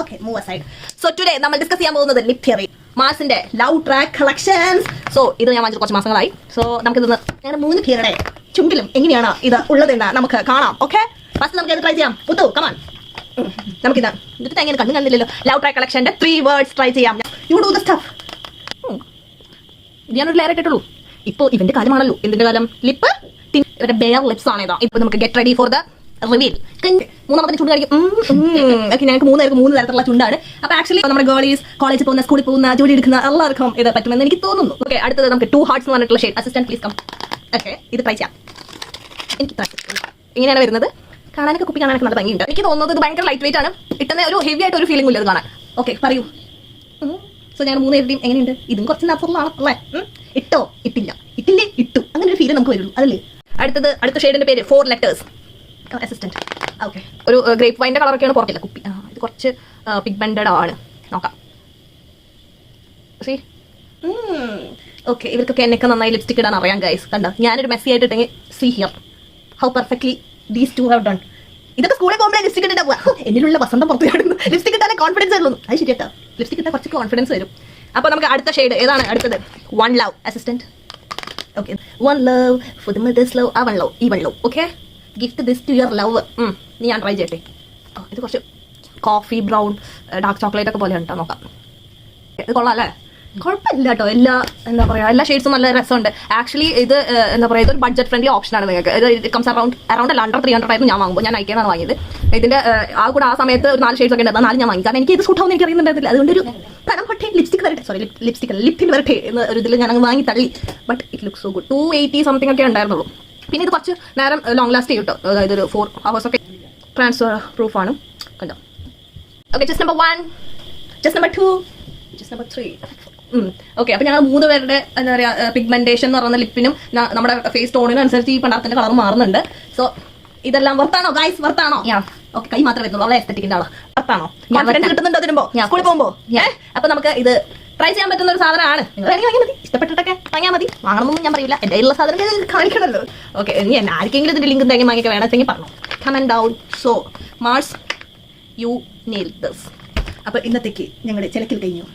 Okay, move aside. So today നമ്മൾ discuss ചെയ്യാൻ പോകുന്നത് ലിപ് തിയറി, മാർസിന്റെ ലവ് ട്രാക്ക് കളക്ഷൻസ്. സോ ഇത് ഞാൻ വാങ്ങിച്ചിട്ട് കുറച്ച് മാസങ്ങളായി. സോ നമുക്കിതൊന്ന് ഞങ്ങളുടെ 3 പേരുടെ ചുണ്ടിലും എങ്ങനെയാണ് ഇത് ഉള്ളതെന്ന് നമുക്ക് കാണാം. ഓക്കെ, ഫസ്റ്റ് നമുക്ക് ഇത് ട്രൈ ചെയ്യാം. പുത്തു കമാൺ, നമുക്കിത് എന്നിട്ട് എങ്ങനെ കണ്ണു കണ്ടില്ലല്ലോ. ലവ് ട്രാക്ക് കളക്ഷന്റെ 3 വേർഡ്സ് ട്രൈ ചെയ്യാം. You do the stuff. ഇത് ഞാനൊരു ലെയർ ഇട്ടിട്ടുള്ളൂ. ഇപ്പോൾ ഇവന്റെ കാലമാണല്ലോ. എന്തിന്റെ കാലം? ലിപ്പ്. ഇവരുടെ ബെയർ ലിപ്സ് ആണ് ഇതാ. ഇപ്പൊ നമുക്ക് get ready for the reveal. മൂന്നാമത്തെ ചുണ്ട് കഴിക്കും. ഞങ്ങൾക്ക് 3 പേർക്ക് 3 തരത്തിലുള്ള ചുണ്ടാണ്. അപ്പൊ ആക്ച്വലി നമ്മുടെ ഗേളീസ്, കോളേജിൽ പോകുന്ന, സ്കൂളിൽ പോകുന്ന, ജോലി എടുക്കുന്ന എല്ലാവർക്കും ഇത് പറ്റുമെന്ന് എനിക്ക് തോന്നുന്നു. ഓക്കെ, അടുത്തത് നമുക്ക് 2 hearts എന്ന് പറഞ്ഞിട്ടുള്ള shade. Assistant please come. Okay, ഇത് ട്രൈ ചെയ്യാം. എനിക്ക് ഇങ്ങനെയാണ് വരുന്നത്. കാണാനൊക്കെ കുപ്പി കാണാനൊക്കെ നല്ല ഭംഗിയുണ്ട്. എനിക്ക് തോന്നുന്നത് ഇത് ഭയങ്കര ലൈറ്റ് വെയിറ്റ് ആണ്. ഇട്ടുന്ന ഒരു ഹെവി ആയിട്ട് ഒരു ഫീലിംഗ് ഇല്ല ഇത് കാണാൻ. ഓക്കെ, പറയൂ. സോ ഞാൻ 3 പേരുടെയും എങ്ങനെയുണ്ട്? ഇതും കുറച്ച് നാച്ചുറലാണ് അല്ലേ? ഇട്ടോ ഇട്ടില്ല, ഇട്ടില്ലേ ഇട്ടു, അങ്ങനെ ഒരു ഫീൽ നമുക്ക് വരുള്ളൂ അതല്ലേ. അടുത്ത ഷെയ്ഡിന്റെ പേര് 4 letters. അസിസ്റ്റന്റ്. ഓക്കെ, ഒരു ഗ്രേപ്പ് വൈൻ്റെ കളറൊക്കെയാണ്. പുറത്തില്ല കുപ്പി. ഇത് കുറച്ച് പിഗ്മെന്റഡ് ആണ്. നോക്കാം. ഓക്കെ, ഇവർക്കൊക്കെ എന്നൊക്കെ നന്നായി ലിപ്സ്റ്റിക് ഇടാൻ അറിയാം ഗൈസ്. കണ്ടോ, ഞാനൊരു മെസ്സി ആയിട്ടുണ്ടെങ്കിൽ see here how perfectly these 2 have done. ഇതൊക്കെ സ്കൂളിൽ പോകുമ്പോൾ ലിപ്സ്റ്റിക് ഇട്ടാ പോവാ. എന്നിലുള്ള വസന്തം പുറത്ത് കിടന്നു. ലിപ്സ്റ്റിക് ഇട്ടാലേ കോൺഫിഡൻസ് വരുള്ളൂ. അത് ശരിയാട്ടോ, ലിപ്സ്റ്റിക് ഇട്ടാൽ കുറച്ച് കോൺഫിഡൻസ് വരും. അപ്പോൾ നമുക്ക് അടുത്ത ഷെയ്ഡ് ഏതാണ്? അടുത്തത് 1 love. Assistant. Okay, 1 love for the mother's love. ആ 1 love, ഈ 1 love. Okay, gift this to your love. നീ ഞാൻ ട്രൈ ചെയ്യട്ടെ. ഇത് കുറച്ച് കോഫി ബ്രൗൺ ഡാർക്ക് ചോക്ലേറ്റ് ഒക്കെ പോലെ ഉണ്ടോ? നോക്കാം. ഇത് കൊള്ളാം അല്ലേ? കുഴപ്പമില്ല കേട്ടോ. എന്താ പറയുക, എല്ലാ ഷെയ്ഡ്സും നല്ല രസമുണ്ട്. ആക്ച്വലി ഇത് എന്താ പറയുക, ഇതൊരു ബഡ്ജറ്റ് ഫ്രണ്ട്ലി ഓപ്ഷനാണ് നിങ്ങൾക്ക്. ഇത് കംസ് അറൗണ്ട് അല്ല അണ്ടർ 300 ആയിരുന്നു ഞാൻ വാങ്ങുമ്പോൾ. ഞാൻ നൈക്കയാണ് വാങ്ങിയത്. ഇതിന്റെ ആ സമയത്ത് ഒരു 4 ഷെയ്ഡ്സ് ഒക്കെ ഉണ്ട്. 4 ഞാൻ വാങ്ങി. കാരണം എനിക്ക് ഇത് സൂട്ട് ആവുന്ന എനിക്ക് അറിയുന്നുണ്ടായിരുന്നില്ല. അതുകൊണ്ടൊരു കടം പട്ടേ ലിപ്സ്റ്റിക് വരട്ടെ, സോറി ലിപ്പിൽ വരട്ടെ എന്ന് ഒരു ഇതിൽ ഞാൻ അങ്ങ് വാങ്ങി തള്ളി. But it look so good. 280 something ഒക്കെ ഉണ്ടായിരുന്നുള്ളൂ. പിന്നെ ഇത് കുറച്ച് നേരം ലോങ് ലാസ്റ്റ് ചെയ്യും കേട്ടോ. അതായത് ഒരു 4 hours ഒക്കെ ട്രാൻസ്ഫർ പ്രൂഫ് ആണ്. കണ്ടോ? Okay, just number 1, just number 2, just number 3. Okay, അപ്പൊ ഞങ്ങൾ 3 പേരുടെ എന്താ പറയുക പിഗ്മെന്റേഷൻ എന്ന് പറയുന്ന ലിപ്പിനും നമ്മുടെ ഫേസ് ടോണിനും അനുസരിച്ച് ഈ പണ്ടാരത്തിന്റെ കളർ മാറുന്നുണ്ട്. സോ ഇതെല്ലാം വർത്താണോ ഗൈസ്? വർത്താണോ? ഓക്കെ, കൈ മാത്രമേ വരുന്നുള്ളൂ. അവളെ എസ്തെറ്റിക്കിന്റെ ആളോ? വർത്താണോ? കോൺഫിഡൻസ് കിട്ടുന്നുണ്ടോ ഇതിനുമ്പോ സ്കൂളിൽ പോകുമ്പോ? അപ്പൊ നമുക്ക് ഇത് ട്രൈ ചെയ്യാൻ പറ്റുന്ന ഒരു സാധനമാണ്. നിങ്ങൾ വാങ്ങിയാൽ മതി, ഇഷ്ടപ്പെട്ടിട്ടൊക്കെ വാങ്ങിയാൽ മതി. വാങ്ങണമെന്നും ഞാൻ പറയില്ല, എൻ്റെ ഉള്ള സാധനം കാണിക്കണല്ലോ. ഓക്കെ, ഇനി ആർക്കെങ്കിലും ഇതിന്റെ ലിങ്കും തേങ്ങ വാങ്ങിയൊക്കെ വേണമെങ്കിൽ പറഞ്ഞു. Comment down. So Mars, you nail this. അപ്പൊ ഇന്നത്തേക്ക് ഞങ്ങളുടെ ചിലക്കിൽ കഴിഞ്ഞു.